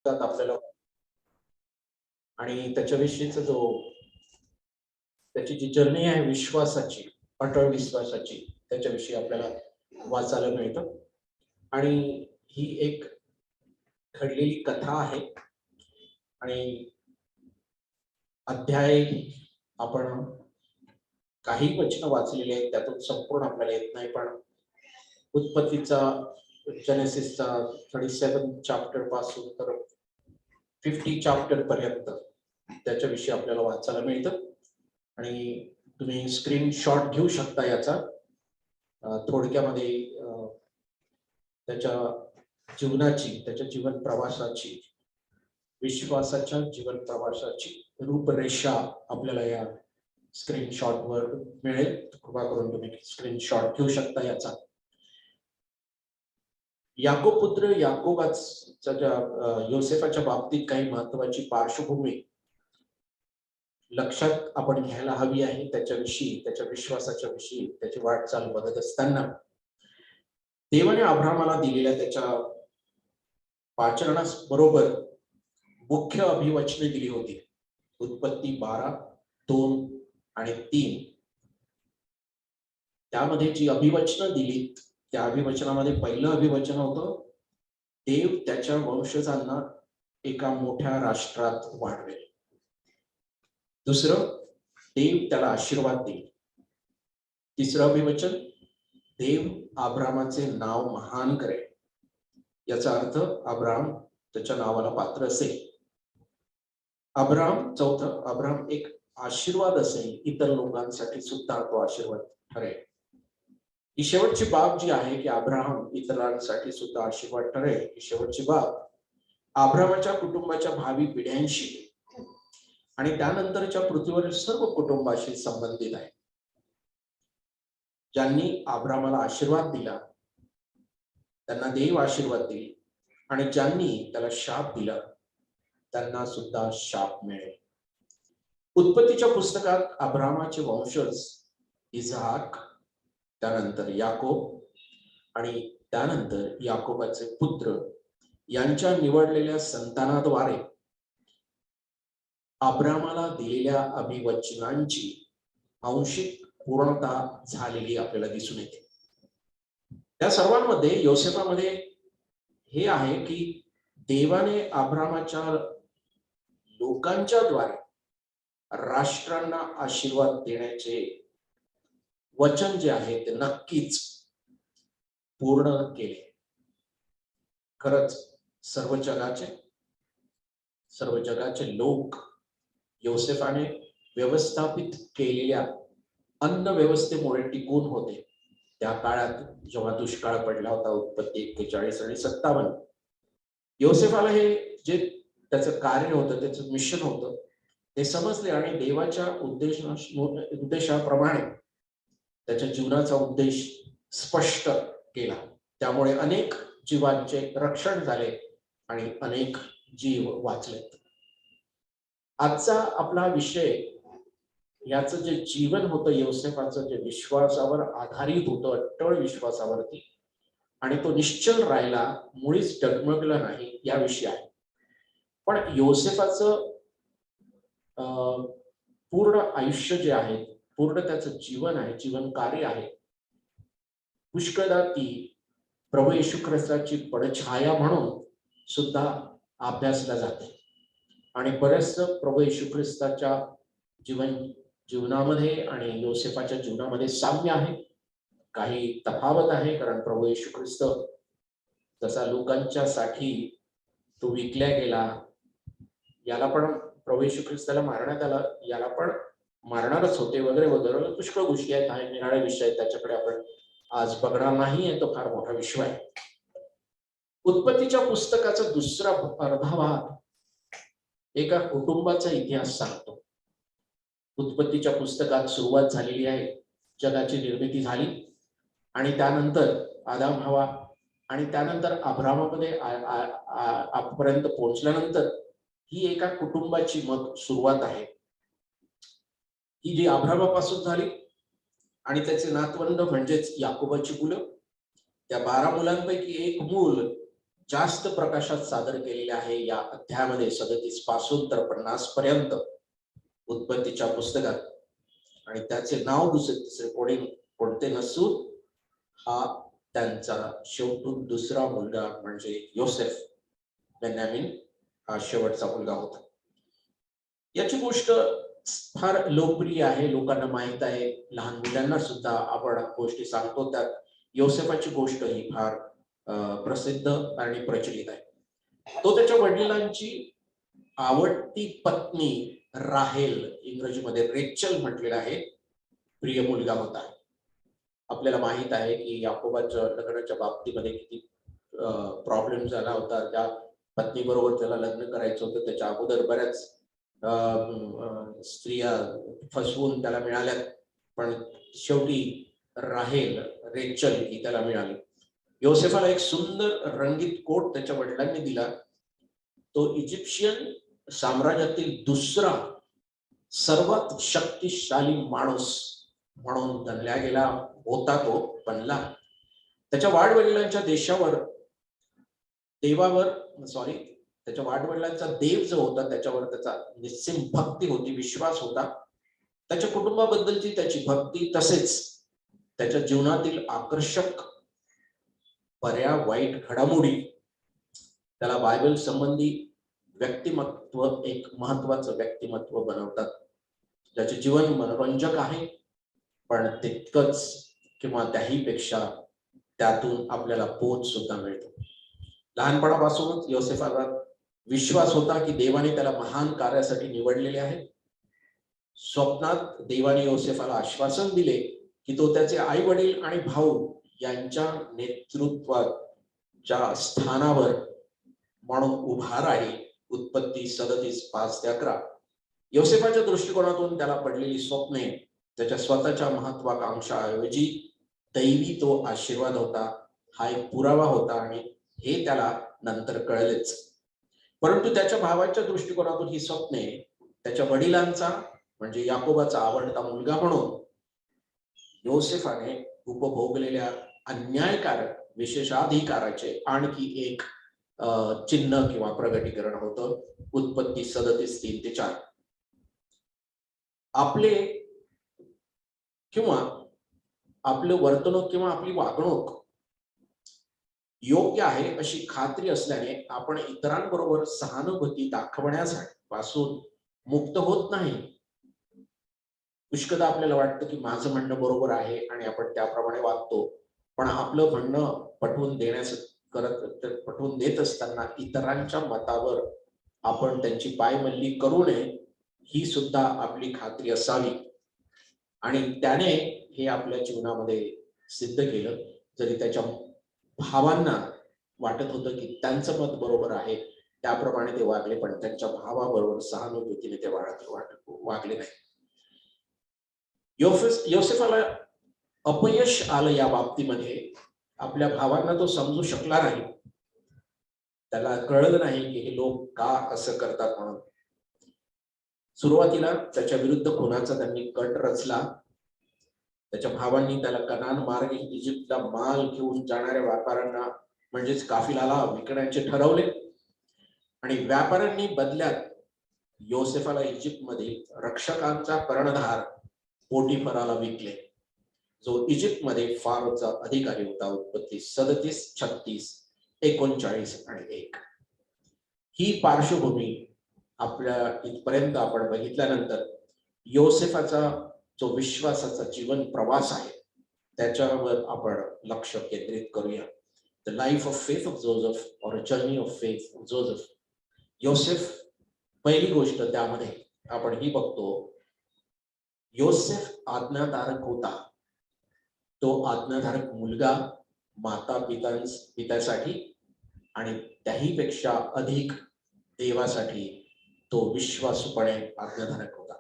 पुस्तकात आपल्याला आणि त्याच्याविषयीचा त्याची जी जर्नी आहे विश्वासाची, अटळ विश्वासाची, त्याच्याविषयी आपल्याला वाचायला मिळतं. आणि ही एक घडलेली कथा आहे आणि अध्याय आपण काही वचन वाचलेले आहेत, त्यातून संपूर्ण आपल्याला येत नाही, पण उत्पत्तीचा जेनेसिसचा 37 चॅप्टर पासून तर 50 चॅप्टर पर्यंत त्याच्याविषयी आपल्याला वाचायला मिळतं. आणि तुम्ही स्क्रीनशॉट घेऊ शकता याचा. थोडक्यामध्ये त्याच्या जीवनाची, त्याच्या जीवन प्रवासाची, विश्वासाच्या जीवन प्रवासाची रूपरेषा आपल्याला या स्क्रीनशॉट वर मिळेल. कृपा करून तुम्ही स्क्रीनशॉट घेऊ शकता याचा. याकोब पुत्र याकोबाच्या योसेफाच्या बाबतीत काही महत्वाची पार्श्वभूमी लक्षात आपण घ्यायला हवी आहे. त्याच्याविषयी, त्याच्या विश्वासाच्या विषयी, त्याची वाटचाल बघत असताना देवाने अब्राहमाला दिलेल्या त्याच्या पाचरणास बरोबर मुख्य अभिवचने दिली होती. उत्पत्ती 12, 2 आणि 3. त्यामध्ये जी अभिवचनं दिली, त्या अभिवचनामध्ये पहिलं अभिवचन होतं, देव त्याच्या वंशजांना एका मोठ्या राष्ट्रात वाढवेल. दुसरं, देव त्याला आशीर्वाद देईल. तिसरं अभिवचन, देव अब्रामाचे नाव महान करेल. याचा अर्थ अब्राम त्याच्या नावाला पात्र असेल. चौथं, अब्राम एक आशीर्वाद असेल, इतर लोकांसाठी सुद्धा तो आशीर्वाद ठरेल. ही शेवटची बाब जी आहे की अब्राहम इतरांसाठी सुद्धा आशीर्वाद ठरेल, ही शेवटची बाब अब्रामाच्या कुटुंबाच्या भावी पिढ्यांशी आणि त्यानंतरच्या पृथ्वीवरील सर्व कुटुंबाशी संबंधित आहे. ज्यांनी अब्रामाला आशीर्वाद दिला त्यांना देव आशीर्वाद देईल, आणि ज्यांनी त्याला शाप दिला त्यांना सुद्धा शाप मिळेल. उत्पत्तीच्या पुस्तकात अब्रामाचे वंशज इसाक, त्यानंतर याकोब आणि त्यानंतर याकोबाचे पुत्र यांच्या निवडलेल्या संतानाद्वारे अब्रामाला दिलेल्या अभिवचनांची आंशिक पूर्णता झालेली आपल्याला दिसून येते. त्या सर्वांमध्ये योसेफामध्ये हे आहे की देवाने अब्रामाच्या लोकांच्या द्वारे राष्ट्रांना आशीर्वाद देण्याचे वचन जे आहे ते नक्कीच पूर्ण केले. खरंच सर्व जगाचे लोक योसेफाने व्यवस्थापित केलेल्या अन्न व्यवस्थेमुळे टिकून होते. त्या काळात जेव्हा दुष्काळ पडला होता, उत्पत्ती 41 आणि 57, योसेफाला हे जे त्याचं कार्य होतं, त्याचं मिशन होतं, ते समजले आणि देवाच्या उद्देशाप्रमाणे त्याच्या जीवनाचा उद्देश स्पष्ट केला. त्यामुळे अनेक जीवांचे रक्षण झाले आणि अनेक जीव वाचलेत. आजचा आपला विषय, याचं जे जीवन होतं योसेफाचं, जे विश्वासावर आधारित होतं, अट्टळ विश्वासावरती, आणि तो निश्चल राहिला, मुळीच डगमगला नाही, याविषयी आहे. पण योसेफाचं पूर्ण आयुष्य जे आहे, पूर्ण त्याचं जीवन आहे, जीवन कार्य आहे, पुष्कळदा ती प्रभू येशू ख्रिस्ताची पडछाया म्हणून सुद्धा अभ्यासला जाते. आणि बरेच प्रभू येशू ख्रिस्ताच्या जीवनामध्ये आणि योसेफाच्या जीवनामध्ये साम्य आहे, काही तफावत आहे. कारण प्रभू येशू ख्रिस्त जसा लोकांच्या साठी तो विकल्या गेला, याला पण प्रभू येशू ख्रिस्ताला मारण्यात आला, याला पण मारणारच होते, वगैरे वगैरे पुष्कळ गोष्टी आहेत, हा निराळे विषय आहेत, त्याच्याकडे आपण आज बघणार नाहीये, तो फार मोठा विषय आहे. उत्पत्तीच्या पुस्तकाचा दुसरा अर्धा भाग एका कुटुंबाचा इतिहास सांगतो. उत्पत्तीच्या पुस्तकात सुरुवात झालेली आहे, जगाची निर्मिती झाली, आणि त्यानंतर आदाम हवा, आणि त्यानंतर अब्रामामध्ये आपर्यंत पोहोचल्यानंतर ही एका कुटुंबाची मग सुरुवात आहे, ही जी अब्रामापासून झाली, आणि त्याचे नातवंड म्हणजेच याकोबाची मुलं. त्या 12 मुलांपैकी एक मूल जास्त प्रकाशात सादर केलेले आहे या अध्यायामध्ये 37 पासून तर 50 पर्यंत उत्पत्तीच्या पुस्तकात. आणि त्याचे नाव दुसरे कोणते नसून हा त्यांचा शेवटून दुसरा मुलगा म्हणजे योसेफ बेन्यामीन हा शेवटचा मुलगा होता. याची गोष्ट फार लोकप्रिय आहे, लोकांना माहित आहे, लहान मुलांना सुद्धा आपण गोष्टी सांगतो. त्यात योसेफाची गोष्ट ही फार प्रसिद्ध आणि प्रचलित आहे. तो त्याच्या वडिलांची आवडती पत्नी राहेल, इंग्रजीमध्ये रेचल म्हटलेला आहे, प्रिय मुलगा होता. आपल्याला माहित आहे की याकोबाच्या लग्नाच्या बाबतीमध्ये किती प्रॉब्लेम झाला होता. त्या पत्नी बरोबर त्याला लग्न करायचं होतं. त्याच्या अगोदर बऱ्याच स्त्रिया फसवून त्याला मिळाल्यात, पण शेवटी राहेल रेचल ही त्याला मिळाली. योसेफाला एक सुंदर रंगीत कोट त्याच्या वडिलांनी दिला. तो इजिप्शियन साम्राज्यातील दुसरा सर्वात शक्तिशाली माणूस म्हणून गणला गेला होता. तो बनला. त्याच्या वाडवडिलांच्या त्याच्या वाडवडिलांचा देव जो होता त्याच्यावर त्याचा निस्सीम भक्ती होती, विश्वास होता. त्याच्या कुटुंबाबद्दलची त्याची भक्ती, तसेच त्याच्या जीवनातील आकर्षक बऱ्या वाईट घडामोडी त्याला बायबल संबंधी व्यक्तिमत्व एक महत्वाचं व्यक्तिमत्व बनवतात. ज्याचे जीवन मनोरंजक आहे, पण तितकंच किंवा त्याही पेक्षा त्यातून आपल्याला बोध सुद्धा मिळतो. लहानपणापासूनच योसेफाला विश्वास होता की देवाने त्याला महान कार्यासाठी निवडलेले आहे. स्वप्नात देवाने योसेफाला आश्वासन दिले की तो त्याचे आई वडील आणि भाऊ यांच्या नेतृत्वाच्या स्थानावर म्हणून उभा राहील. उत्पत्ती 37:5-11. योसेफाच्या दृष्टिकोनातून त्याला पडलेली स्वप्ने त्याच्या स्वतःच्या महत्वाकांक्षाऐवजी दैवी तो आशीर्वाद होता, हा एक पुरावा होता, आणि हे त्याला नंतर कळलेच. परंतु त्याच्या भावाच्या दृष्टिकोनातून ही स्वप्ने त्याच्या वडिलांचा म्हणजे याकोबाचा आवडता मुलगा म्हणून योसेफाने उपभोगलेल्या अन्यायकारक विशेषाधिकाराचे आणखी एक चिन्ह किंवा प्रगटीकरण होतं. उत्पत्ती 37:3-4. आपले किंवा आपलं वर्तणूक किंवा आपली वागणूक योग्य आहे अशी खात्री असल्याने आपण इतरांबरोबर सहानुभूती दाखवण्यापासून मुक्त होत नाही. पुष्कदा आपल्याला वाटतं की माझं म्हणणं बरोबर आहे आणि आपण त्याप्रमाणे वागतो, पण आपलं म्हणणं पटवून देत असताना इतरांच्या मतावर आपण त्यांची पायमल्ली करू नये, ही सुद्धा आपली खात्री असावी. आणि त्याने हे आपल्या जीवनामध्ये सिद्ध केलं. जरी त्याच्या भावांना वाटत होतं की त्यांचं मत बरोबर आहे, त्याप्रमाणे ते वागले, पण त्यांच्या भावाबरोबर सहानुभूतीने ते वागले नाही. योसेफाला अपयश आलं या बाबतीमध्ये. आपल्या भावांना तो समजू शकला नाही. त्याला कळलं नाही की हे लोक का असं करतात म्हणून. सुरुवातीला त्याच्या विरुद्ध खुनाचा त्यांनी कट रचला. त्याच्या भावांनी त्याला कनान मार्गे इजिप्तला माल घेऊन जाणाऱ्या व्यापाऱ्यांना म्हणजेच काफिलाला विकण्याचे ठरवले, आणि व्यापाऱ्यांनी बदल्यात योसेफाला इजिप्तमध्ये रक्षकांचा कर्णधार पोटिफराला विकले, जो इजिप्तमध्ये फारोचा अधिकारी होता. उत्पत्ती 37:36-39-1. ही पार्श्वभूमी आपल्या इथपर्यंत आपण बघितल्यानंतर योसेफाचा जो विश्वासाचा जीवन प्रवास आहे त्याच्यावर आपण लक्ष केंद्रित करूया. The life of faith of Joseph, or a journey of faith of Joseph. योसेफ, पहिली गोष्ट त्यामध्ये आपण ही बघतो, योसेफ आज्ञाधारक होता. तो आज्ञाधारक मुलगा माता पित्यासाठी आणि त्याही पेक्षा अधिक देवासाठी तो विश्वासूपणे आज्ञाधारक होता.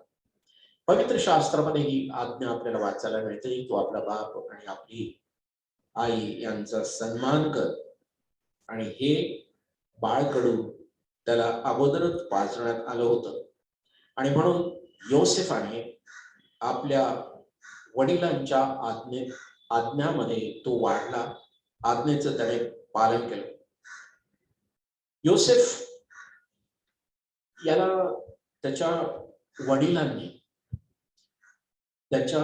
पवित्र शास्त्रामध्ये ही आज्ञा आपल्याला वाचायला मिळते, तो आपला बाप आणि आपली आई यांचा सन्मान कर. आणि हे बाळकडू त्याला अगोदरच पाजण्यात आलं होतं, आणि म्हणून योसेफाने आपल्या वडिलांच्या आज्ञामध्ये तो वाढला. आज्ञेचं त्याने पालन केलं. योसेफ याला त्याच्या वडिलांनी त्याच्या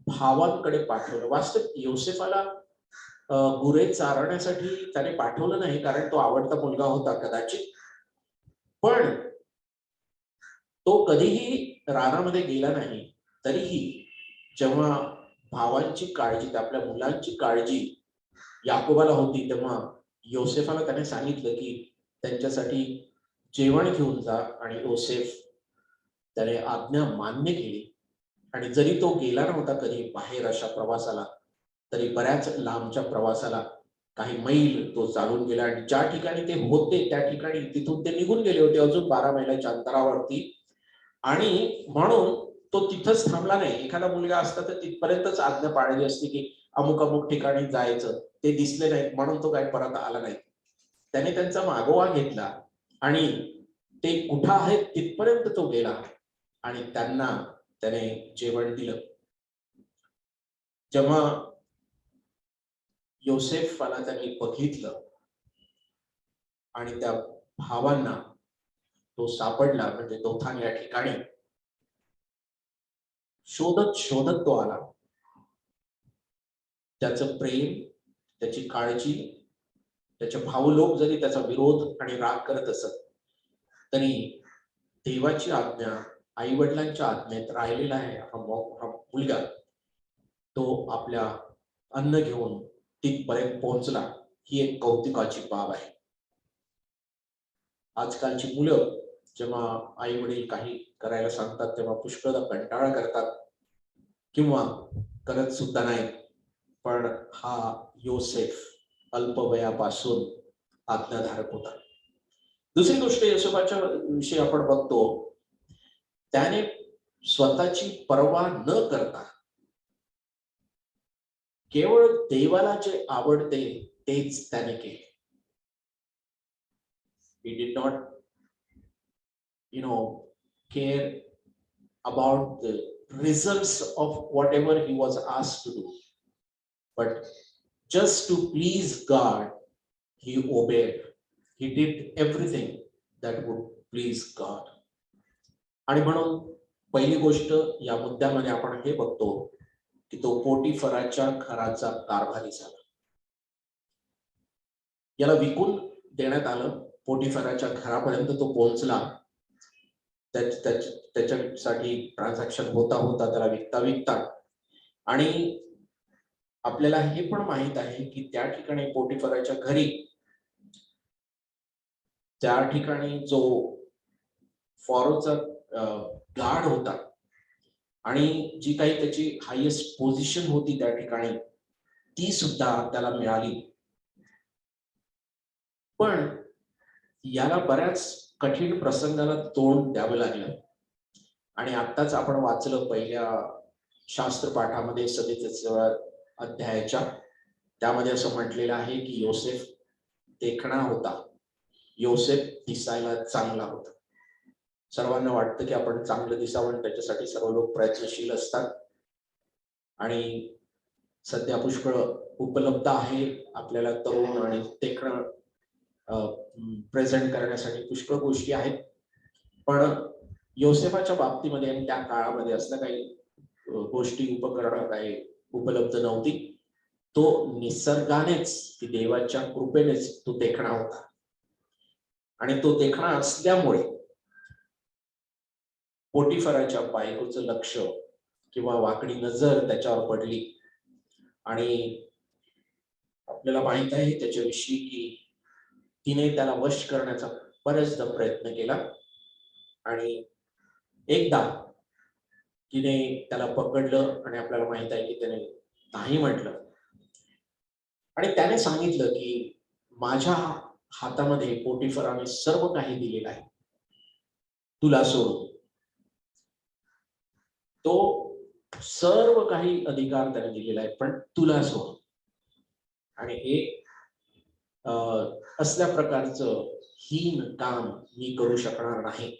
भावांकडे पाठवलं. वास्तविक योसेफाला गुरे चारण्यासाठी त्याने पाठवलं नाही, कारण तो आवडता मुलगा होता कदाचित, पण तो कधीही रानामध्ये गेला नाही. तरीही जेव्हा भावांची काळजी, आपल्या मुलांची काळजी याकोबाला होती, तेव्हा योसेफाला त्याने सांगितलं की त्यांच्यासाठी जेवण घेऊन जा. आणि योसेफ त्याने आज्ञा मान्य केली. आणि जरी तो गेला नव्हता कधी बाहेर अशा प्रवासाला, तरी बऱ्याच लांबच्या प्रवासाला काही मैल तो चालून गेला. आणि ज्या ठिकाणी ते होते त्या ठिकाणी तिथून ते निघून गेले होते अजून 12 मैलाच्या अंतरावरती. आणि म्हणून तो तिथंच थांबला नाही. एखादा मुलगा असता तर तिथपर्यंतच आज्ञा पाळली असती की अमुक अमुक ठिकाणी जायचं. ते दिसले नाहीत म्हणून तो काही परत आला नाही. त्याने त्यांचा मागोवा घेतला आणि ते कुठं आहेत तिथपर्यंत तो गेला आणि त्यांना त्याने जेवण दिलं. जेव्हा योसेफला त्यांनी बघितलं आणि त्या भावांना तो सापडला, म्हणजे दोथान या ठिकाणी शोधत शोधत तो आला. त्याचं प्रेम, त्याची काळजी, त्याचे भाऊ लोक जरी त्याचा विरोध आणि राग करत असत, तरी देवाची आज्ञा, आई वडिलांच्या आज्ञेत राहिलेला आहे हा मुलगा. तो आपल्या अन्न घेऊन तिथपर्यंत पोहोचला. ही एक कौतुकाची बाब आहे. आजकालची मुलं जेव्हा आई वडील काही करायला सांगतात तेव्हा पुष्कळदा कंटाळा करतात किंवा करत सुद्धा नाही. पण हा योसेफ अल्पवयापासून आज्ञाधारक होता. दुसरी गोष्ट योसेफाच्या विषयी आपण बघतो, त्याने स्वतःची पर्वा न करता केवळ देवाला जे आवडते तेच त्याने केले. He did not, care about the results of whatever he was asked to do. But just to please God, he obeyed. He did everything that would please God. आणि म्हणून पहिली गोष्ट या मुद्द्यामध्ये आपण हे बघतो की तो पोटिफराच्या घराचा कारभारी झाला. याला विकून देण्यात आलं. पोटिफराच्या घरापर्यंत तो पोहोचला. त्याच्यासाठी ट्रान्झॅक्शन होता होता त्याला विकता. आणि आपल्याला हे पण माहित आहे की त्या ठिकाणी पोटिफराच्या घरी, त्या ठिकाणी जो फॉरोचा गार्ड होता आणि जी काही त्याची हायेस्ट पोझिशन होती त्या ठिकाणी, ती सुद्धा त्याला मिळाली. पण याला बऱ्याच कठीण प्रसंगाला तोंड द्यावं लागलं. आणि आत्ताच आपण वाचलं पहिल्या शास्त्र पाठामध्ये 47व्या अध्यायाच्या, त्यामध्ये असं म्हटलेलं आहे की योसेफ देखणा होता. योसेफ दिसायला चांगला होता. सर्वांना वाटतं की आपण चांगलं दिसावं, त्याच्यासाठी सर्व लोक प्रयत्नशील असतात. आणि सध्या पुष्कळ उपलब्ध आहे आपल्याला तरुण आणि देखणं प्रेझेंट करण्यासाठी पुष्कळ गोष्टी आहेत. पण योसेफाच्या बाबतीमध्ये आणि त्या काळामध्ये असल्या काही गोष्टी, उपकरणं काही उपलब्ध नव्हती. तो निसर्गानेच, की देवाच्या कृपेनेच तो देखणा होता. आणि तो देखणा असल्यामुळे पोटिफराच्या बायकोचं लक्ष किंवा वाकडी नजर त्याच्यावर पडली. आणि आपल्याला माहित आहे त्याच्याविषयी की तिने त्याला वश करण्याचा बरेचदा प्रयत्न केला. आणि एकदा तिने त्याला पकडलं आणि आपल्याला माहित आहे की त्याने नाही म्हटलं. आणि त्याने सांगितलं की माझ्या हातामध्ये पोटिफराने सर्व काही दिलेलं आहे, तुला सोडून. तो सर्व काही अधिकार त्याने दिलेला आहे, पण तुला सोडून. आणि हे असल्या प्रकारचं हीन काम मी करू शकणार नाही.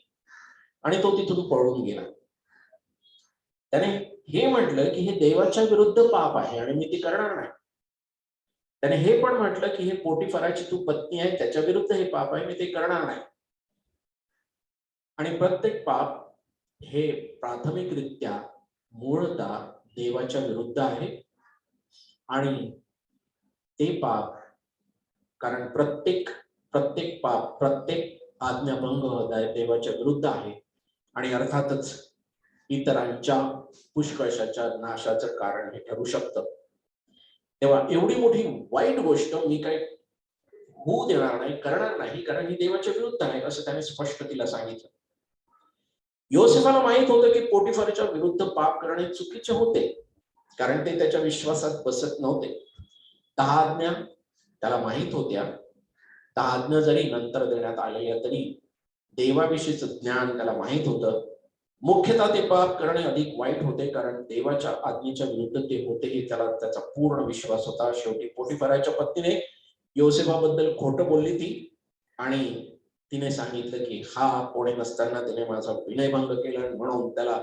आणि तो तिथून पळून गेला. त्याने हे म्हटलं की हे देवाच्या विरुद्ध पाप आहे आणि मी ते करणार नाही. त्याने हे पण म्हटलं की हे पोटिफराची तू पत्नी आहे, त्याच्या विरुद्ध हे पाप आहे, मी ते करणार नाही. आणि प्रत्येक पाप हे प्राथमिकरित्या मूळतः देवाच्या विरुद्ध आहे. आणि ते पाप, कारण प्रत्येक पाप, प्रत्येक आज्ञाभंग देवाच्या विरुद्ध आहे आणि अर्थातच इतरांच्या पुष्कळशाच्या नाशाचं कारण हे ठरू शकतं. तेव्हा एवढी मोठी वाईट गोष्ट मी काही होऊ देणार नाही, करणार नाही, कारण ही देवाच्या विरुद्ध आहे असं त्याने स्पष्ट तिला सांगितलं. योसेफाला माहित होतं की पोटिफरच्या विरुद्ध पाप करणे चुकीचे होते, कारण ते त्याच्या विश्वासात बसत नव्हते. 10 आज्ञा त्याला माहित होत्या. 10 आज्ञा जरी नंतर देण्यात आलेल्या तरी देवाविषयीचं ज्ञान त्याला माहित होतं. मुख्यतः ते पाप करणे अधिक वाईट होते, कारण देवाच्या आज्ञेच्या विरुद्ध ते होते हे त्याचा पूर्ण विश्वास होता. शेवटी पोटिफराच्या पत्नीने योसेफाबद्दल खोटं बोलली ती, आणि तिने सांगितलं की हा कोणी नसताना तिने माझा विनयभंग केला, म्हणून त्याला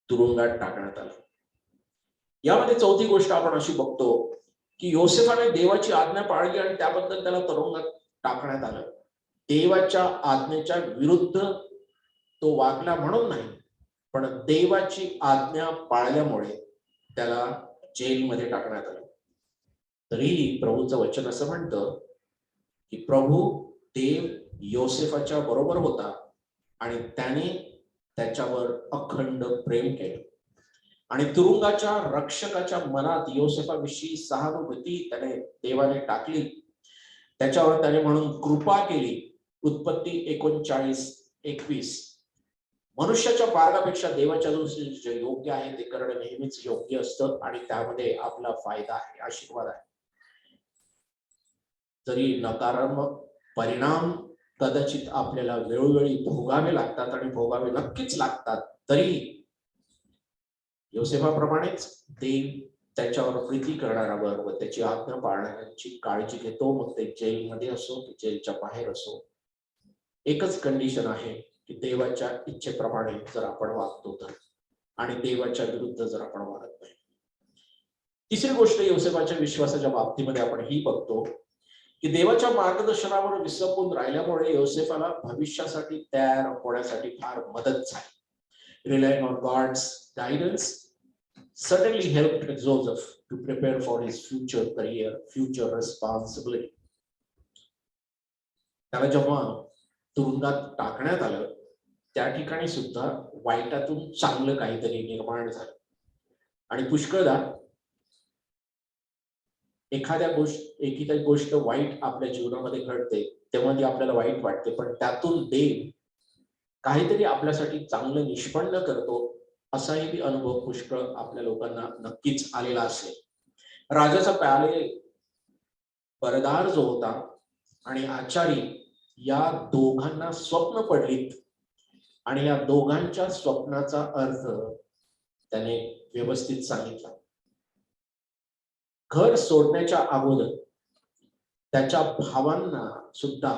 तुरुंगात टाकण्यात आलं. यामध्ये चौथी गोष्ट आपण अशी बघतो की योसेफाने देवाची आज्ञा पाळली आणि त्याबद्दल त्याला तुरुंगात टाकण्यात आलं. देवाच्या आज्ञेच्या विरुद्ध तो वागला म्हणून नाही, पण देवाची आज्ञा पाळल्यामुळे त्याला जेलमध्ये टाकण्यात आलं. तरीही प्रभूचं वचन असं म्हणतं की प्रभू देव योसेफाच्या बरोबर होता आणि त्याने त्याच्यावर अखंड प्रेम केलं आणि तुरुंगाच्या रक्षकाच्या मनात योसेफाविषयी सहानुभूती त्याने देवाने टाकली. त्याच्यावर त्याने म्हणून कृपा केली. उत्पत्ती 39:21. मनुष्याच्या मार्गापेक्षा देवाच्या दृष्टीने जे योग्य आहे ते करणं नेहमीच योग्य असतं आणि त्यामध्ये आपला फायदा आहे, आशीर्वाद आहे. जरी नकारात्मक परिणाम कदाचित आपल्याला वेळोवेळी भोगावे लागतात आणि भोगावे नक्कीच लागतात, तरी योसेफाप्रमाणेच देव त्याच्यावर प्रीती करणाऱ्यावर व त्याची आज्ञा पाळणाऱ्यांची काळजी घेतो. मग ते जेलमध्ये असो की जेलच्या बाहेर असो. एकच कंडिशन आहे की देवाच्या इच्छेप्रमाणे जर आपण वागतो तर, आणि देवाच्या विरुद्ध जर आपण वागत नाही. तिसरी गोष्ट योसेफाच्या विश्वासाच्या बाबतीमध्ये आपण ही बघतो की देवाच्या मार्गदर्शनावर विसंबून राहिल्यामुळे योसेफाला भविष्यासाठी तयार होण्यासाठी फार मदत झाली. Relying on God's guidance certainly helped Joseph to prepare for his future career, future responsibility. त्याला जेव्हा तुरुंगात टाकण्यात आलं त्या ठिकाणी सुद्धा वाईटातून चांगलं काहीतरी निर्माण झालं. आणि पुष्कळदा एखादी गोष्ट वाईट आपल्या जीवनामध्ये घडते तेव्हा ती आपल्याला वाईट वाटते, पण त्यातून देव काहीतरी आपल्यासाठी चांगलं निष्पन्न करतो असाही अनुभव पुष्कळ आपल्या लोकांना नक्कीच आलेला असेल. राजाचा प्याले परदार जो होता आणि आचारी या दोघांना स्वप्न पडलीत आणि या दोघांच्या स्वप्नाचा अर्थ त्याने व्यवस्थित सांगितला. घर सोडण्याच्या अगोदर त्याच्या भावांना सुद्धा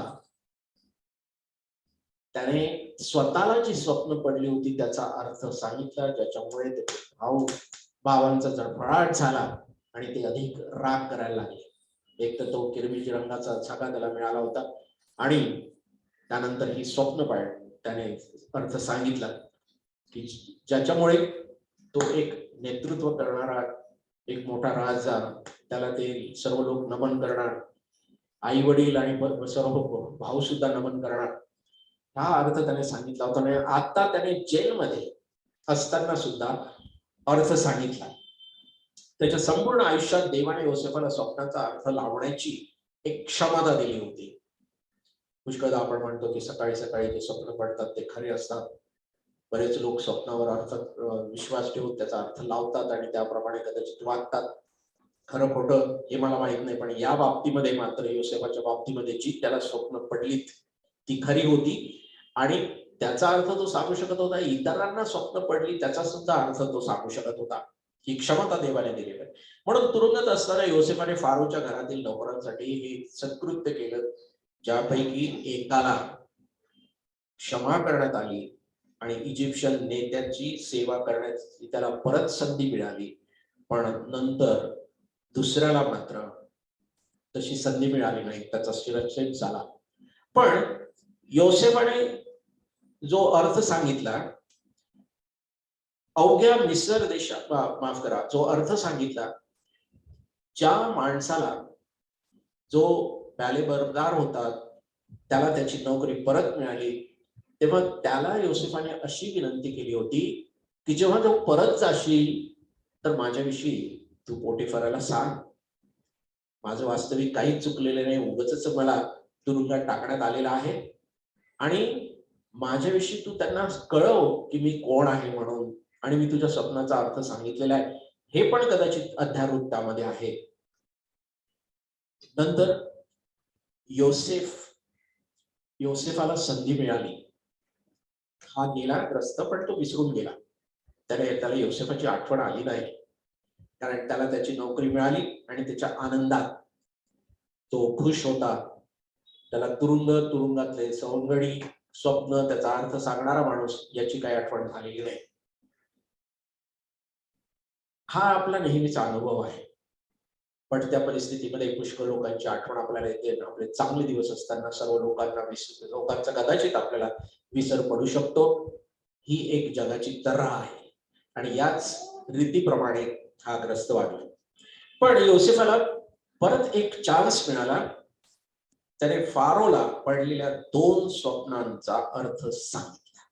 त्याने स्वतःला जी स्वप्न पडली होती त्याचा अर्थ सांगितला, ज्याच्यामुळे भावांचा जळफळाट झाला आणि ते अधिक राग करायला लागले. एक तर तो किरमिजी रंगाचा छागा त्याला मिळाला होता आणि त्यानंतर ही स्वप्न त्याने अर्थ सांगितला की ज्याच्यामुळे तो एक नेतृत्व करणारा एक मोठा राजा, त्याला ते सर्व लोक नमन करणार, आई वडील आणि सर्व भाऊ सुद्धा नमन करणार, हा अर्थ त्याने सांगितला होता. आणि आता त्याने जेलमध्ये असताना सुद्धा अर्थ सांगितला. त्याच्या संपूर्ण आयुष्यात देवाने योसेफाला स्वप्नाचा अर्थ लावण्याची एक क्षमता दिली होती. पुष्कळदा आपण म्हणतो की सकाळी सकाळी जे स्वप्न पडतात ते खरे असतात. बरेच लोक स्वप्नावर अर्थ विश्वास ठेवून त्याचा अर्थ लावतात आणि त्याप्रमाणे कदाचित वागतात. खरं खोटं हे मला माहित नाही, पण या बाबतीमध्ये मात्र योसेफाच्या बाबतीमध्ये जी त्याला स्वप्न पडली ती खरी होती आणि त्याचा अर्थ तो सांगू शकत होता. इतरांना स्वप्न पडली त्याचा सुद्धा अर्थ तो सांगू शकत होता. ही क्षमता देवाने दिलेली आहे. म्हणून तुरुंगात असताना योसेफाने फारोच्या घरातील नोकरांसाठी हे सत्कृत्य केलं, ज्यापैकी एकाला क्षमा करण्यात आली आणि इजिप्शियन नेत्याची सेवा करण्याची त्याला परत संधी मिळाली, पण नंतर दुसऱ्याला मात्र तशी संधी मिळाली नाही, त्याचा शिरच्छेद झाला. पण योसेफाने जो अर्थ सांगितला, अवघ्या मिसर देशात, माफ करा, जो अर्थ सांगितला, ज्या माणसाला जो बॅलेबरदार होता त्याला त्याची नोकरी परत मिळाली, तेव्हा त्याला योसेफाने अशी विनंती केली होती की जेव्हा तू परत जाशील तर माझ्याविषयी तू पोटिफराला सांग, माझं वास्तविक काहीच चुकलेलं नाही, उगाचच मला तुरुंगात टाकण्यात आलेला आहे, आणि माझ्याविषयी तू त्यांना कळव की मी कोण आहे म्हणून, आणि मी तुझ्या स्वप्नाचा अर्थ सांगितलेला आहे. हे पण कदाचित अध्यावृत्तामध्ये आहे. नंतर योसेफाला संधी मिळाली. हा गेला ग्रस्त, पण तो विसरून गेला. त्याला योसेफाची आठवण आली नाही, कारण त्याला त्याची नोकरी मिळाली आणि त्याच्या आनंदात तो खुश होता. त्याला तुरुंगातले सवंगडी, स्वप्न, त्याचा अर्थ सांगणारा माणूस याची काही आठवण झालेली नाही. हा आपला नेहमीचा अनुभव आहे. पण त्या परिस्थितीमध्ये पुष्कळ लोकांची आठवण आपल्याला येते. आपले चांगले दिवस असताना सर्व लोकांचा कदाचित आपल्याला विसर पडू शकतो. ही एक जगाची तऱ्हा आहे आणि याच रीतीप्रमाणे हा ग्रस्त वाढला. पण योसेफाला परत एक चान्स मिळाला. त्याने फारोला पडलेल्या 2 स्वप्नांचा अर्थ सांगितला.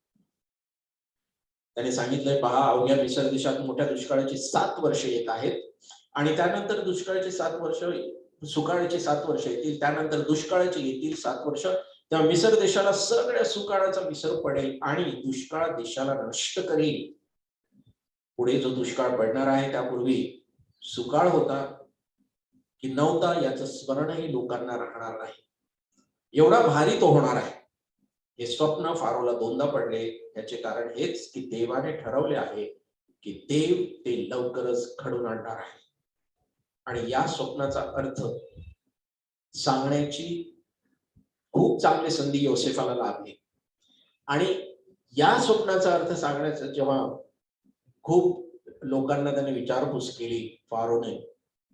त्याने सांगितलंय, पहा, अवघ्या मिसर देशात मोठ्या दुष्काळाची 7 वर्षे येत आहेत, आणि त्यानंतर दुष्काळाची 7 वर्ष, सुकाळाची 7 वर्ष येतील, त्यानंतर दुष्काळाची येतील 7 वर्ष. त्या मिसर देशाला सगळ्या सुकाळाचा विसर पडेल आणि दुष्काळ देशाला नष्ट करेल. पुढे जो दुष्काळ पडणार आहे त्यापूर्वी सुकाळ होता की नव्हता याचं स्मरणही लोकांना राहणार नाही. एवढा भारी तो होणार आहे. हे स्वप्न फारोला 2दा पडले. याचे कारण हेच की देवाने ठरवले आहे की देव ते लवकरच घडून आणणार आहे. आणि या स्वप्नाचा अर्थ सांगण्याची खूप चांगली संधी योसेफाला लाभली. आणि या स्वप्नाचा अर्थ सांगण्याचं जेव्हा खूप लोकांना त्याने विचारपूस केली फारोने,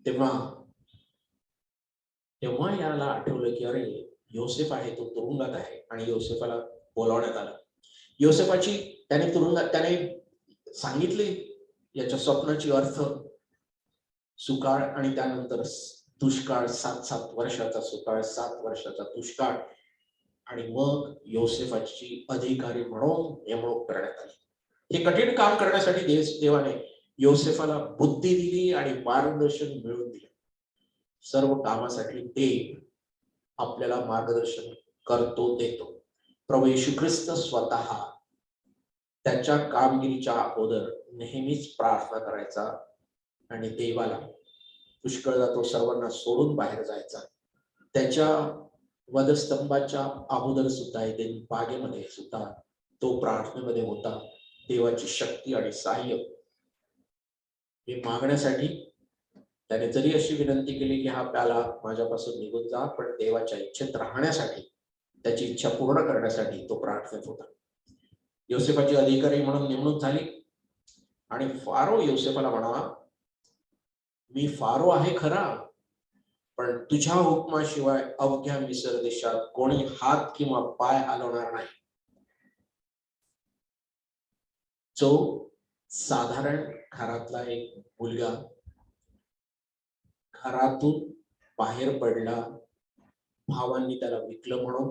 तेव्हा याला आठवलं की अरे, योसेफ आहे, तो तुरुंगात आहे, आणि योसेफाला बोलावण्यात आलं. योसेफाची त्याने सांगितले याच्या स्वप्नाची अर्थ, सुकाळ आणि त्यानंतर दुष्काळ, 7 वर्षाचा सुकाळ, 7 वर्षाचा दुष्काळ, आणि मग योसेफाची अधिकारी म्हणून नेमणूक करण्यात आली. हे कठीण काम करण्यासाठी देवाने योसेफाला बुद्धी दिली आणि मार्गदर्शन मिळवून दिले. सर्व कामासाठी देव आपल्याला मार्गदर्शन करतो, देतो. प्रभू येशू ख्रिस्त स्वतः त्याच्या कामगिरीच्या अगोदर नेहमीच प्रार्थना करायचा आणि देवाला पुष्कळदा तो सर्वांना सोडून बाहेर जायचा. त्याच्या वधस्तंभाच्या अगोदर सुद्धा एदेन बागेमध्ये सुद्धा तो प्रार्थनेमध्ये होता. देवाची शक्ती आणि सहाय्य हे मागण्यासाठी त्याने जरी अशी विनंती केली की हा प्याला माझ्यापासून निघून जा, पण देवाच्या इच्छेत राहण्यासाठी, त्याची इच्छा पूर्ण करण्यासाठी तो प्रार्थनेत होता. योसेफाची अधिकारी म्हणून नेमणूक झाली आणि फारो योसेफाला म्हणाला, मी फारो आहे खरा, पण तुझ्या हुकमाशिवाय अवघ्या मिसर देशात कोणी हात किंवा पाय हलवणार नाही. जो साधारण घरातला एक मुलगा घरातून बाहेर पडला, भावांनी त्याला विकलं म्हणून,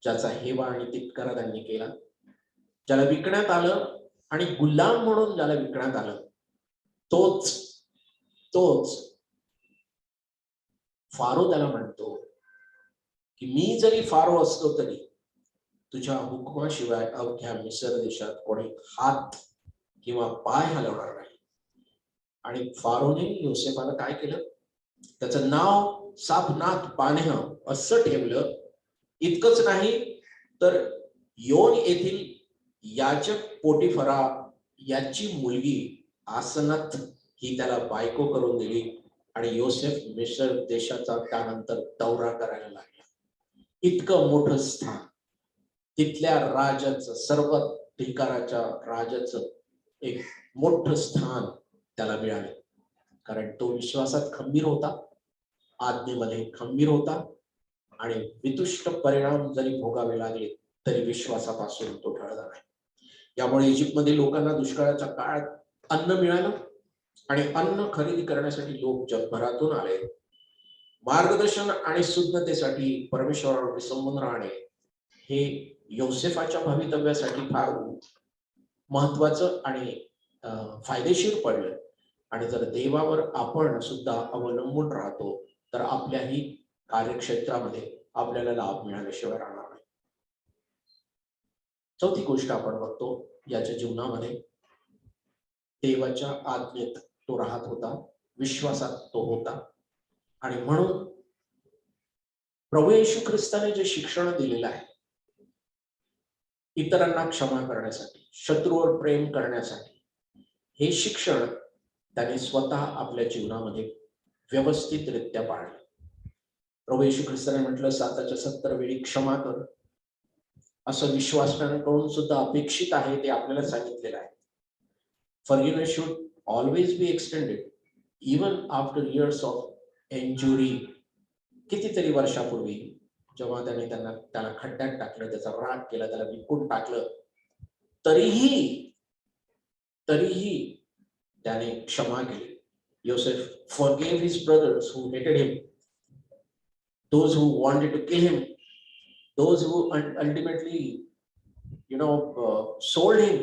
ज्याचा हेवा आणि तिटकारा त्यांनी केला, ज्याला विकण्यात आलं आणि गुलाम म्हणून ज्याला विकण्यात आलं, तोच फारो त्याला म्हणतो की मी जरी फारो असलो तरी तुझ्या हुकमाशिवाय अवघ्या मिसर देशात कोणी हात किंवा पाय हलवणार नाही. आणि फारोने योसेफाला काय केलं, त्याचं नाव साफनाथ पानेह असं ठेवलं. इतकंच नाही तर योन येथील याजक पोटिफरा याची मुलगी आसनत ही त्याला बायको करून दिली, आणि योसेफ मिसर देशाचा त्यानंतर दौरा करायला लागला. इतकं मोठं स्थान, तिथल्या राजाचं, सर्व अधिकाराच्या राजाचं एक मोठं स्थान त्याला मिळाले, कारण तो विश्वासात खंबीर होता आज्ञेमध्ये खंबीर होता आणि वितुष्ट परिणाम जरी भोगावे लागले तरी विश्वासापासून तो ढळला नाही. यामुळे इजिप्तमध्ये लोकांना दुष्काळाच्या काळात अन्न मिळालं आणि अन्न खरेदी करण्यासाठी लोक जगभरातून आले. मार्गदर्शन आणि शुद्धतेसाठी परमेश्वरावर विसंबून राहणे हे योसेफाच्या भवितव्यासाठी फार महत्वाचं आणि फायदेशीर पडलं. आणि जर देवावर आपण सुद्धा अवलंबून राहतो तर आपल्याही कार्यक्षेत्रामध्ये आपल्याला लाभ मिळाल्याशिवाय राहणार नाही. चौथी गोष्ट आपण बघतो याच्या जीवनामध्ये, देवाच्या आज्ञेत तो राहत होता, विश्वासात तो होता. आणि म्हणून प्रभू येशू ख्रिस्ताने जे शिक्षण दिलेलं आहे, इतरांना क्षमा करण्यासाठी, शत्रूवर प्रेम करण्यासाठी, हे शिक्षण त्याने स्वतः आपल्या जीवनामध्ये व्यवस्थितरित्या पाळले. प्रभू येशू ख्रिस्ताने म्हटलं 7च्या 70 वेळी क्षमा कर, असं विश्वासणाऱ्यांकडून सुद्धा अपेक्षित आहे, ते आपल्याला सांगितलेलं आहे. Forgiveness should always be extended even after years of injury. कितीतरी वर्षापूर्वी जेव्हा त्याला खड्ड्यात टाकलं, त्याचा राग केला, त्याला विकून टाकलं, तरीही त्याने क्षमा केली. Joseph forgave his brothers who hated him, those who wanted to kill him, those who ultimately sold him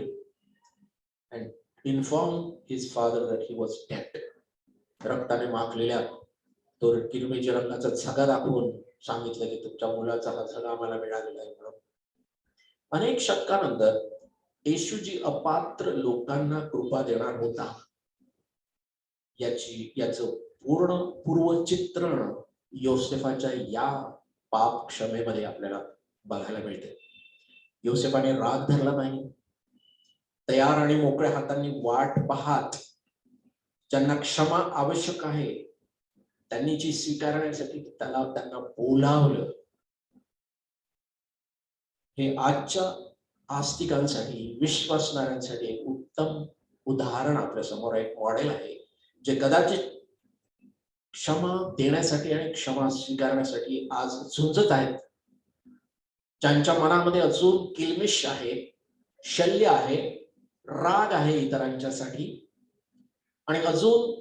and informed his father that he was dead. रक्ताने माखलेल्या तो किरमिजी रंगाचा झगा दाखवून सांगितलं की तुमच्या मुलाचा हा झगा आम्हाला मिळालेला आहे म्हणून. अनेक शतकानंतर येशूजी अपात्र लोकांना कृपा देणार होता याचं पूर्ण पूर्वचित्रण योसेफाच्या या पाप क्षमेमध्ये आपल्याला बघायला मिळते. योसेफाने राग धरला नाही. तयार आणि मोकळ्या हातांनी वाट पाहत ज्यांना क्षमा आवश्यक आहे त्यांनी जी स्वीकारण्यासाठी त्यांना बोलावलं. हे आजच्या आस्तिकांसाठी, विश्वासणाऱ्यांसाठी एक उत्तम उदाहरण आपल्या समोर, एक मॉडेल आहे, जे कदाचित क्षमा देण्यासाठी आणि क्षमा स्वीकारण्यासाठी आज झुंजत आहेत, ज्यांच्या मनामध्ये अजून किलमिश आहे, शल्य आहे, राग आहे इतरांच्यासाठी, आणि अजून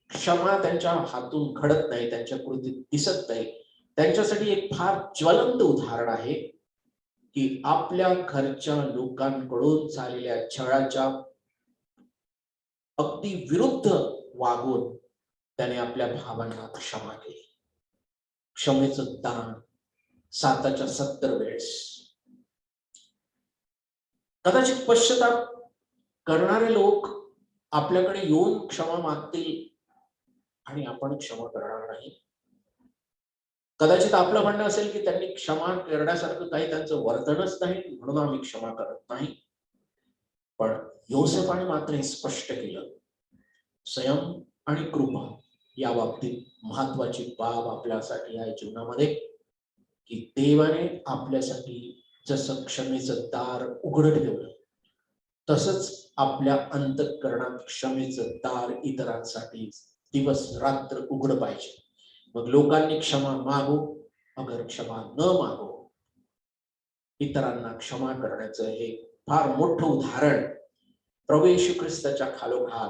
क्षमा त्यांच्या हातून घडत नाही, त्यांच्या कृतीत दिसत नाही. त्यांच्यासाठी एक फार ज्वलंत उदाहरण आहे की आपल्या घरच्या लोकांकडून झालेल्या छळाच्या अगदी विरुद्ध वागून त्याने आपल्या भावांना क्षमा केली. क्षमेचं दान 7च्या 70 वेळेस. कदाचित पश्चाताप करणारे लोक आपल्याकडे येऊन क्षमा मागतील आणि आपण क्षमा करणार नाही. कदाचित आपलं म्हणणं असेल की त्यांनी क्षमा करण्यासारखं काही त्यांचं वर्तनच नाही म्हणून आम्ही क्षमा करत नाही. पण योसेफाने मात्र हे स्पष्ट केलं, संयम आणि कृपा या बाबतीत महत्वाची बाब आपल्यासाठी आहे जीवनामध्ये, की देवाने आपल्यासाठी जसं क्षमेचं दार उघड ठेवलं तसंच आपल्या अंतःकरणात क्षमेचं दार इतरांसाठी दिवस रात्र उघड पाहिजे. मग लोकांनी क्षमा मागो, अगर क्षमा न मागो, इतरांना क्षमा करण्याचं हे फार मोठं उदाहरण प्रभू येशू ख्रिस्ताच्या खालोखाल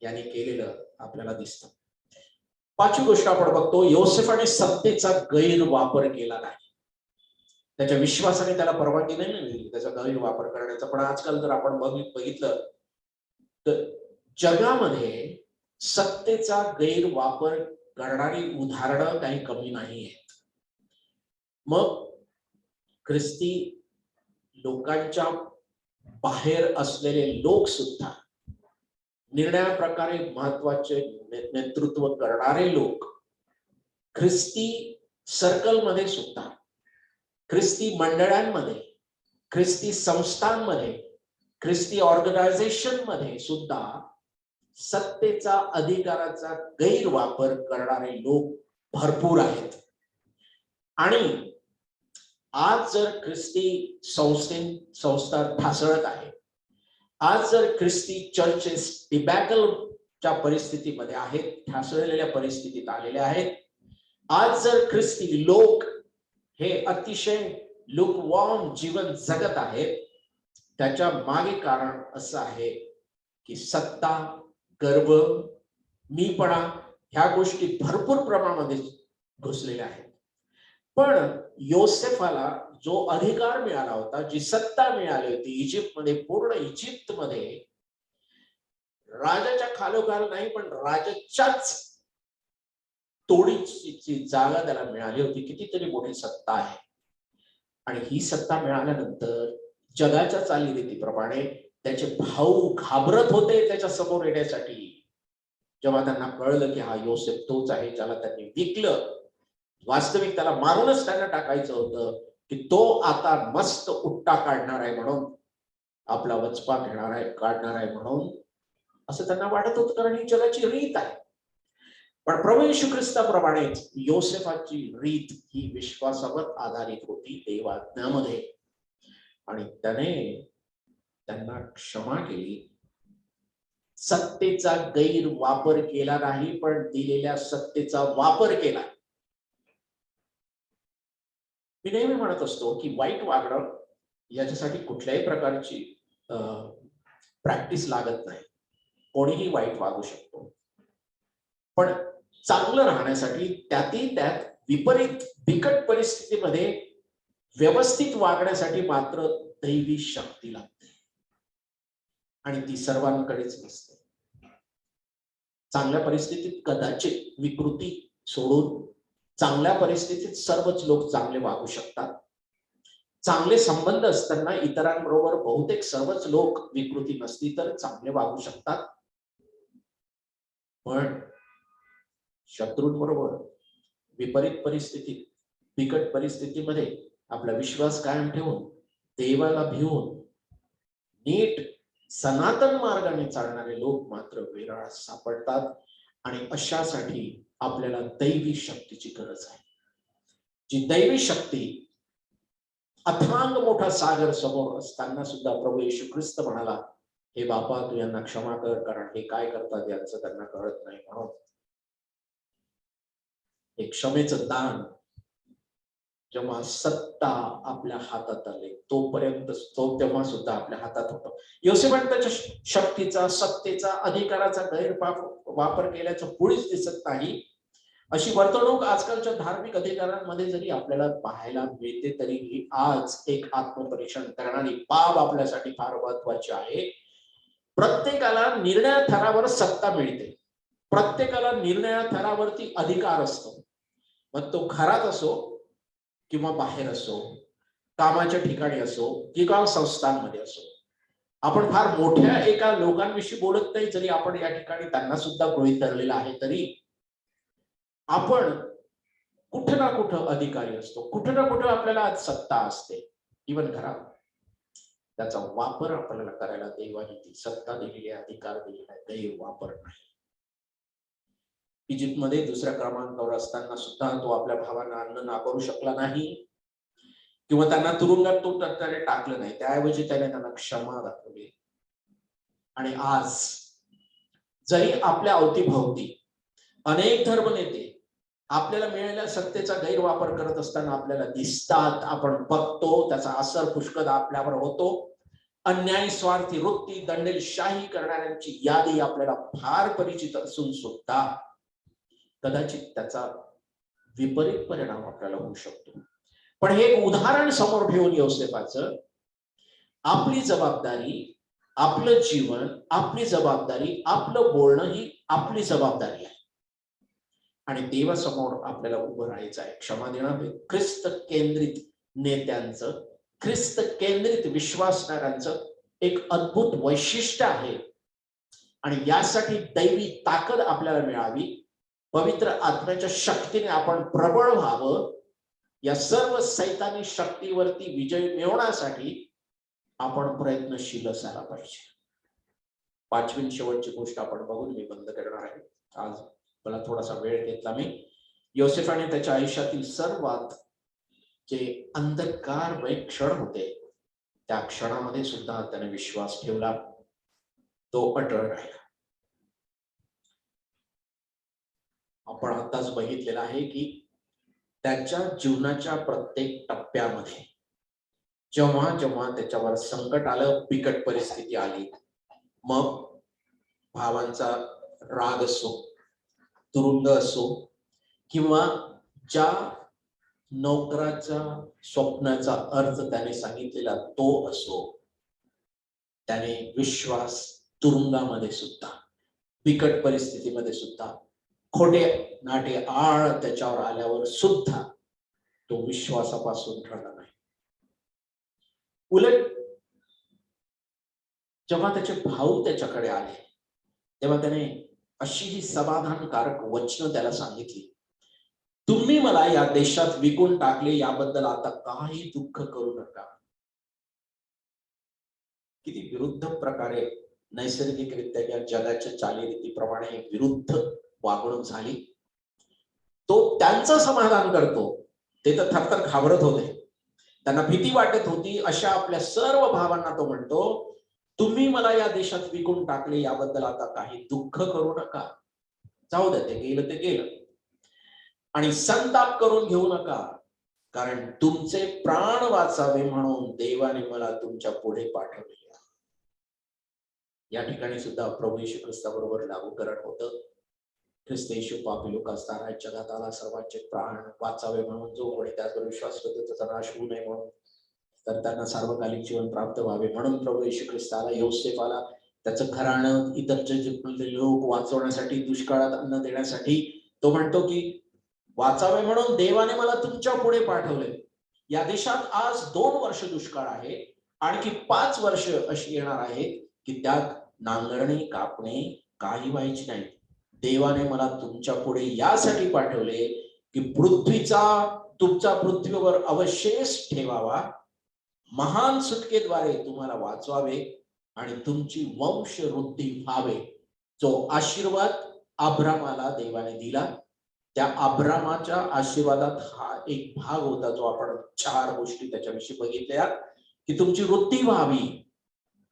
याने केलेलं आपल्याला दिसतं. 5वी गोष्ट आपण बघतो, योसेफाने सत्तेचा गैरवापर केला नाही. त्याच्या विश्वासाने त्याला परवानगी नाही मिळाली त्याचा गैरवापर करण्याचा. पण आजकाल जर आपण बघितलं तर जगामध्ये सत्तेचा गैरवापर करणारी उदाहरणं काही कमी नाही आहेत. मग ख्रिस्ती लोकांच्या बाहेर असलेले लोक सुद्धा, निर्णया प्रकारे महत्वाचे नेतृत्व करणारे लोक, ख्रिस्ती सर्कलमध्ये सुद्धा, ख्रिस्ती मंडळांमध्ये, ख्रिस्ती संस्थांमध्ये, ख्रिस्ती ऑर्गनायझेशन मध्ये सुद्धा सत्तेचा अधिकाराचा गैरवापर करणारे लोक भरपूर आहेत. आणि आज जर ख्रिस्ती संस्था ढासळत आहे, आज जर ख्रिस्ती चर्चेस डिबॅकलच्या परिस्थितीमध्ये आहेत, ढासळलेल्या परिस्थितीत आलेल्या आहेत, आज जर ख्रिस्ती लोक हे अतिशय लुकवॉर्म जीवन जगत आहेत, त्याच्या मागे कारण असं आहे की सत्ता, गर्व, मीपणा ह्या गोष्टी भरपूर प्रमाणामध्ये घुसलेल्या आहेत. पण योसेफाला जो अधिकार मिळाला होता, जी सत्ता मिळाली होती इजिप्तमध्ये, पूर्ण इजिप्तमध्ये राजाच्या खालोखाल नाही पण राजाच्याच तोडीची जागा त्याला मिळाली होती. कितीतरी मोठी सत्ता आहे. आणि ही सत्ता मिळाल्यानंतर जगाच्या चालीरीतीप्रमाणे त्याचे भाऊ घाबरत होते त्याच्या समोर येण्यासाठी. जेव्हा त्यांना कळलं की हा योसेफ तोच आहे ज्याला त्यांनी विकलं, वास्तविक त्याला मारूनच त्यांना टाकायचं होतं, की तो आता मस्त उट्टा काढणार आहे म्हणून, आपला वचपा घेणार आहे, काढणार आहे म्हणून असं त्यांना वाटत होतं, कारण ही जगाची रीत आहे. पण प्रभू येशू ख्रिस्ताप्रमाणेच योसेफाची रीत ही विश्वासावर आधारित होती, देवाज्ञामध्ये. आणि त्याने त्यांना क्षमा केली, सत्तेचा गैरवापर केला नाही, पण दिलेल्या सत्तेचा वापर केला. मी नेहमी म्हणत असतो की वाईट वागणं याच्यासाठी कुठल्याही प्रकारची प्रॅक्टिस लागत नाही. कोणीही वाईट वागू शकतो, पण चांगलं राहण्यासाठी त्यातही त्यात विपरीत बिकट परिस्थितीमध्ये व्यवस्थित वागण्यासाठी मात्र दैवी शक्ती लागते, आणि ती सर्वांकडेच नसते. चांगल्या परिस्थितीत कदाचित विकृती सोडून चांगल्या परिस्थितीत सर्वच लोक चांगले वागू शकतात. चांगले संबंध असताना इतरांबरोबर बहुतेक सर्वच लोक, विकृती नसती तर, चांगले वागू शकतात. पण शत्रूंबरोबर विपरीत परिस्थितीत, बिकट परिस्थितीमध्ये आपला विश्वास कायम ठेवून, देवाला भिवून नीट सनातन मार्गाने चालणारे लोक मात्र वेराळात सापडतात. आणि अशासाठी आपल्याला दैवी शक्तीची गरज आहे. जी दैवी शक्ती अथांग मोठा सागर समोर असताना सुद्धा प्रभू येशू ख्रिस्त म्हणाला, हे बापा तू यांना क्षमा कर, कारण हे काय करतात याचं त्यांना कळत नाही. म्हणून हे क्षमेचं दान जेव्हा सत्ता आपल्या हातात आले तोपर्यंत, तो तेव्हा सुद्धा आपल्या हातात होतं. योसेफाने त्याच्या शक्तीचा, सत्तेचा, अधिकाराचा गैरवापर केल्याचं पुढेच दिसत नाही. अशी वर्तणूक आजकालच्या धार्मिक अधिकारांमध्ये जरी आपल्याला पाहायला मिळते, तरीही आज एक आत्मपरीक्षण करणारी बाब आपल्यासाठी फार महत्वाची आहे. प्रत्येकाला निर्णय थरावर सत्ता मिळते, प्रत्येकाला निर्णय थरावरती अधिकार असतो. मग तो घरात असो किंवा बाहेर असो, कामाच्या ठिकाणी असो किंवा संस्थांमध्ये असो. आपण फार मोठ्या एका लोकांविषयी बोलत नाही, जरी आपण या ठिकाणी त्यांना सुद्धा गृहीत धरलेला आहे, तरी आपण कुठे ना कुठं अधिकारी असतो, कुठे ना कुठं आपल्याला आज सत्ता असते. इव्हन घरात त्याचा वापर आपल्याला करायला देवाने ती सत्ता दिलेली आहे, अधिकार दिलेला आहे, गैरवापर नाही. इजिप्तमध्ये दुसऱ्या क्रमांकावर असताना सुद्धा तो आपल्या भावांना अन्न नाकारू शकला नाही, किंवा त्यांना तुरुंगात तो त्याने टाकलं नाही. त्याऐवजी त्याने त्यांना क्षमा दाखवली. आणि आज जरी आपल्या अवतीभोवती अनेक धर्मनेते आपल्याला मिळालेल्या सत्तेचा गैरवापर करत असताना आपल्याला दिसतात, आपण बघतो, त्याचा असर पुष्कळ आपल्यावर होतो. अन्यायी, स्वार्थी वृत्ती, दंडेलशाही करणाऱ्यांची यादी आपल्याला फार परिचित असून सुद्धा कदाचित त्याचा विपरीत परिणाम आपल्याला होऊ शकतो. पण हे एक उदाहरण समोर ठेवून योसेफाचं, आपली जबाबदारी, आपलं जीवन, आपली जबाबदारी, आपलं बोलणं ही आपली जबाबदारी आहे. आणि देवासमोर आपल्याला उभं राहायचं आहे. क्षमा देणं ख्रिस्त केंद्रित नेत्यांचं, ख्रिस्त केंद्रित विश्वासणाऱ्यांचं एक अद्भुत वैशिष्ट्य आहे. आणि यासाठी दैवी ताकद आपल्याला मिळावी, पवित्र आत्म्याच्या शक्तीने आपण प्रबळ व्हावं, या सर्व सैतानी शक्तीवरती विजय मिळवण्यासाठी आपण प्रयत्नशील असायला पाहिजे. पाचवी शेवटची गोष्ट आपण बघून मी बंद करणार आहे. आज मला थोडासा वेळ घेतला मी. योसेफाने त्याच्या आयुष्यातील सर्वात जे अंधकारमय क्षण होते, त्या क्षणामध्ये सुद्धा त्याने विश्वास ठेवला, तो अटळ राहिला. आपण आताच बघितलेलं आहे की त्याच्या जीवनाच्या प्रत्येक टप्प्यामध्ये जेव्हा जेव्हा त्याच्यावर संकट आलं, बिकट परिस्थिती आली, मग भावांचा राग असो, तुरुंग असो, किंवा ज्या नोकराच्या स्वप्नाचा अर्थ त्याने सांगितलेला तो असो, त्याने विश्वास तुरुंगामध्ये सुद्धा, बिकट परिस्थितीमध्ये सुद्धा, खोटे नाटे आळ त्याच्यावर आल्यावर सुद्धा तो विश्वासापासून ठरला नाही. उलट जेव्हा त्याचे भाऊ त्याच्याकडे आले तेव्हा त्याने अशी ही समाधानकारक वचनं त्याला सांगितली, तुम्ही मला या देशात विकून टाकले याबद्दल आता काही दुःख करू नका. किती विरुद्ध प्रकारे नैसर्गिकरित्या या जगाच्या चालीरीतीप्रमाणे विरुद्ध वागणूक झाली. तो त्यांचं समाधान करतो. ते तर थरथर घाबरत होते, त्यांना भीती वाटत होती. अशा आपल्या सर्व भावांना तो म्हणतो, तुम्ही मला या देशात विकून टाकले याबद्दल आता काही दुःख करू नका. जाऊ द्या, ते गेलं ते गेलं. आणि संताप करून घेऊ नका, कारण तुमचे प्राण वाचावे म्हणून देवाने मला तुमच्या पुढे पाठवले. या ठिकाणी सुद्धा प्रभू येशू ख्रिस्ताबरोबर लागूकरण होतं. ख्रिस्त येशू पापी लोक असताना जगात आला सर्वांचे प्राण वाचावे म्हणून, जो कोणी त्यावर विश्वास करतो त्याचा नाश होऊ नये म्हणून, तर त्यांना सार्वकालिक जीवन प्राप्त व्हावे म्हणून प्रभू येशू ख्रिस्त आला. योसेफ आला, त्याचं घराणं इतर जे लोक वाचवण्यासाठी, दुष्काळात अन्न देण्यासाठी. तो म्हणतो की वाचावे म्हणून देवाने मला तुमच्या पुढे पाठवले. या देशात आज 2 वर्ष दुष्काळ आहे, आणखी 5 वर्ष अशी येणार आहेत की त्यात नांगरणी कापणे काही व्हायची नाही. देवाने मला तुमच्या पुढे यासाठी पाठवले की तुमचा पृथ्वीवर अवशेष ठेवावा, महान सुटकेद्वारे तुम्हाला वाचवावे आणि तुमची वंशवृद्धी व्हावे. जो आशीर्वाद अब्रामाला देवाने दिला, त्या अब्रामाच्या आशीर्वादात हा एक भाग होता, जो आपण 4 गोष्टी त्याच्याविषयी बघितल्या की तुमची वृद्धी व्हावी,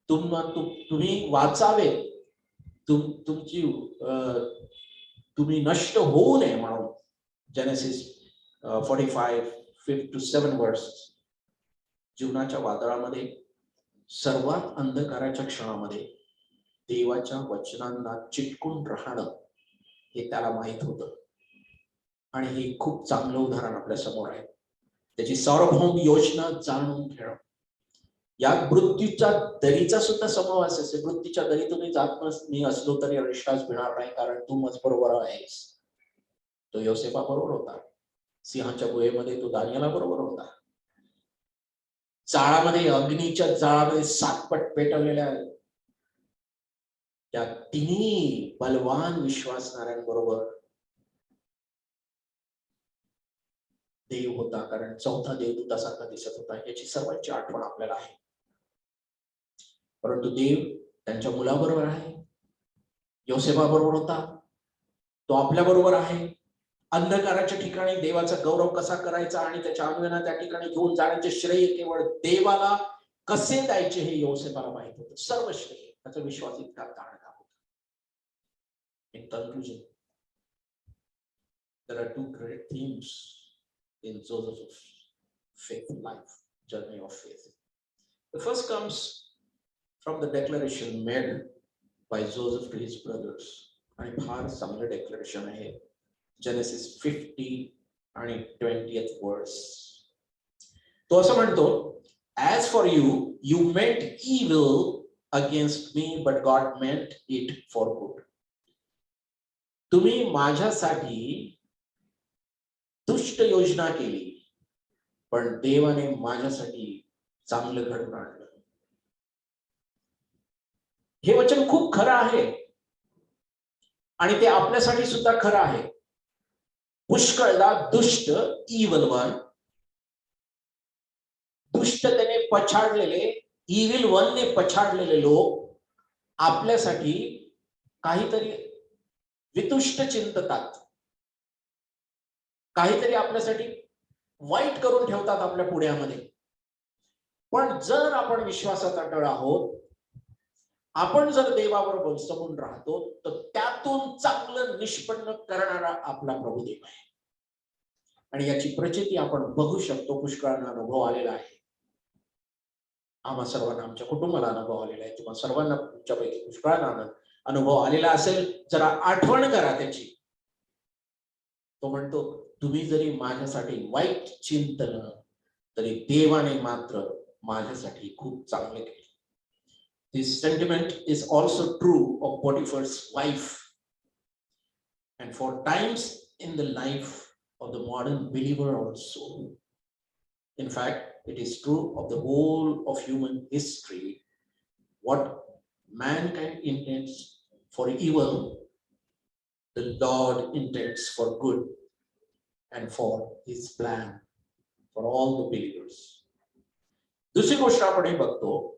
तुम्ही वाचावे, तुम्ही नष्ट होऊ नये म्हणून. जेनेसिस 45:5-7 वर्स. जीवनाच्या वादळामध्ये, सर्वात अंधकाराच्या क्षणामध्ये देवाच्या वचनांना चिटकून राहणं हे त्याला माहित होतं. आणि हे खूप चांगलं उदाहरण आपल्या समोर आहे. त्याची सार्वभौम योजना जाणून घेणं. या मृत्यूच्या दरीचा सुद्धा समावेश असेल. मृत्यूच्या दरी तुम्ही जात मी असलो तरी विश्वास भिणार नाही, कारण तू मज बरोबर आहेस. तो योसेफा बरोबर होता. सिंहाच्या गुहेमध्ये तो दानियेला बरोबर होता. जाळामध्ये, अग्नीच्या जाळामध्ये 7 पट पेटवलेल्या त्या तिन्ही बलवान विश्वासणाऱ्यांबरोबर देव होता, कारण 4था देवदूतासारखा दिसत होता. याची सर्वांची आठवण आपल्याला आहे. परंतु देव त्यांच्या मुलाबरोबर आहे. योसेफा बरोबर होता, तो आपल्या बरोबर आहे. अंधकाराच्या ठिकाणी देवाचा गौरव कसा करायचा आणि त्याच्या अन्वयाने त्या ठिकाणी घेऊन जाण्याचे श्रेय केवळ देवाला कसे द्यायचे हे योसेफाला माहित होतं. सर्व श्रेय त्याचा विश्वास इतका ताणला होता. In conclusion, there are 2 great themes in Joseph's faith life, journey of faith. The first comes from the declaration made by Joseph to his brothers. आणि फार चांगलं डेक्लरेशन आहे. जेनेसिस 50 आणि 20th वर्स. तो असं म्हणतो, as for you, you meant evil against me, but God meant it for good. तुम्ही माझ्यासाठी दुष्ट योजना केली, पण देवाने माझ्यासाठी चांगलं घडवून आणलं. हे वचन खूप खरं आहे आणि ते आपल्यासाठी सुद्धा खरं आहे. पुष्कळदा दुष्ट, इव्हिल वन, दुष्टतेने पछाडलेले, इव्हिल वनने पछाडलेले लोक आपल्यासाठी काहीतरी वितुष्ट चिंततात, काहीतरी आपल्यासाठी वाईट करून ठेवतात आपल्या पुढ्यामध्ये. पण जर आपण विश्वासात अटळ आहोत, आपण जर देवाबरोबर समून राहतो, तर त्यातून चांगलं निष्पन्न करणारा आपला प्रभुदेव आहे. आणि याची प्रचिती आपण बघू शकतो, पुष्कळांना अनुभव आलेला आहे. आम्हा सर्वांना, आमच्या कुटुंबाला अनुभव आलेला आहे, तुम्हा सर्वांना तुमच्यापैकी पुष्कळांना अनुभव आलेला असेल. जरा आठवण करा त्याची. तो म्हणतो, तुम्ही जरी माझ्यासाठी वाईट चिंतलं तरी देवाने मात्र माझ्यासाठी खूप चांगले केले. This sentiment is also true of Potiphar's wife and for times in the life of the modern believer also. In fact, it is true of the whole of human history. What mankind intends for evil, the Lord intends for good and for his plan for all the believers. दुसरी गोष्ट आपण हे बघतो,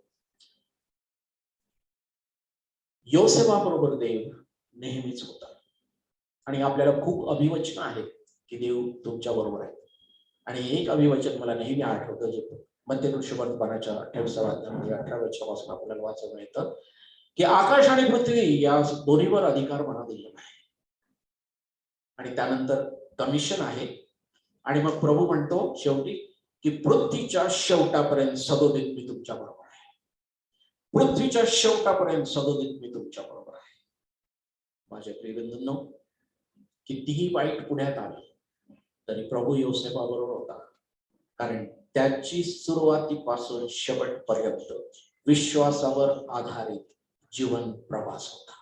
योसेफाबरोबर देव नेहमीच होता. आणि आपल्याला खूप अभिवचन आहेत की देव तुमच्या बरोबर आहे. आणि एक अभिवचन मला नेहमी आठवतं, जे मध्यपुरुषवर्तमानाच्या 28व्या अध्यायामध्ये 18व्या वचनापासून आपल्याला वाचायला मिळतं की आकाश आणि पृथ्वी या दोन्हीवर अधिकार मला दिलेला आहे. आणि त्यानंतर कमिशन आहे. आणि मग प्रभू म्हणतो शेवटी की पृथ्वीच्या शेवटापर्यंत सदोदित मी तुमच्या बरोबर आहे. पृथ्वीच्या शेवटापर्यंत सदोदित मी तुमच्या बरोबर आहे. माझ्या प्रिय बंधूंनो, कितीही वाईट पुढ्यात आलं तरी प्रभू योसेफाबरोबर होता, कारण त्याची सुरुवातीपासून शेवटपर्यंत विश्वासावर आधारित जीवन प्रवास होता.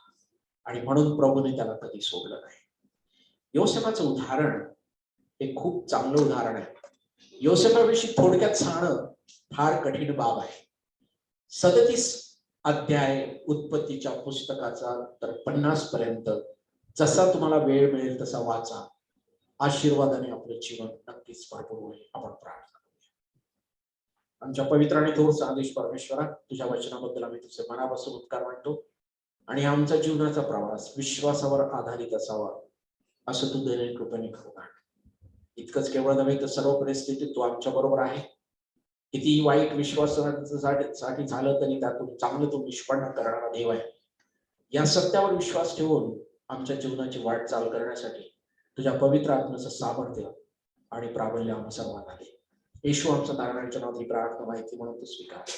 आणि म्हणून प्रभूने त्याला कधी सोडलं नाही. योसेफाचं उदाहरण हे खूप चांगलं उदाहरण आहे. योसेफाविषयी थोडक्यात सांगणं फार कठीण बाब आहे. 37 अध्याय उत्पत्तीच्या पुस्तकाचा तर 50 पर्यंत जसा तुम्हाला वेळ मिळेल तसा वाचा. आशीर्वादाने आपलं जीवन नक्कीच भरपूर होईल. आपण प्रार्थना करूया. आमच्या पवित्र आणि थोर संदेश परमेश्वरा, तुझ्या वचनाबद्दल आम्ही तुझे मनापासून उपकार मानतो. आणि आमचा जीवनाचा प्रवास विश्वासावर आधारित असावा असं तू दैनिक कृपेने करून आण. इतकंच केवळ नव्हे तर सर्व परिस्थितीत तू आमच्या बरोबर आहे. किती वाईट विश्वासासाठी झालं तरी त्यातून चांगलं तू निष्पन्न करणारा देव आहे. या सत्यावर विश्वास ठेवून आमच्या जीवनाची वाटचाल करण्यासाठी तुझ्या पवित्र आत्म्याचं सामर्थ्य आणि प्राबल्य आम्हा सर्वांना दे. येशू आमच्या नारायणाच्या नावाची प्रार्थना माहिती म्हणून तू स्वीकार.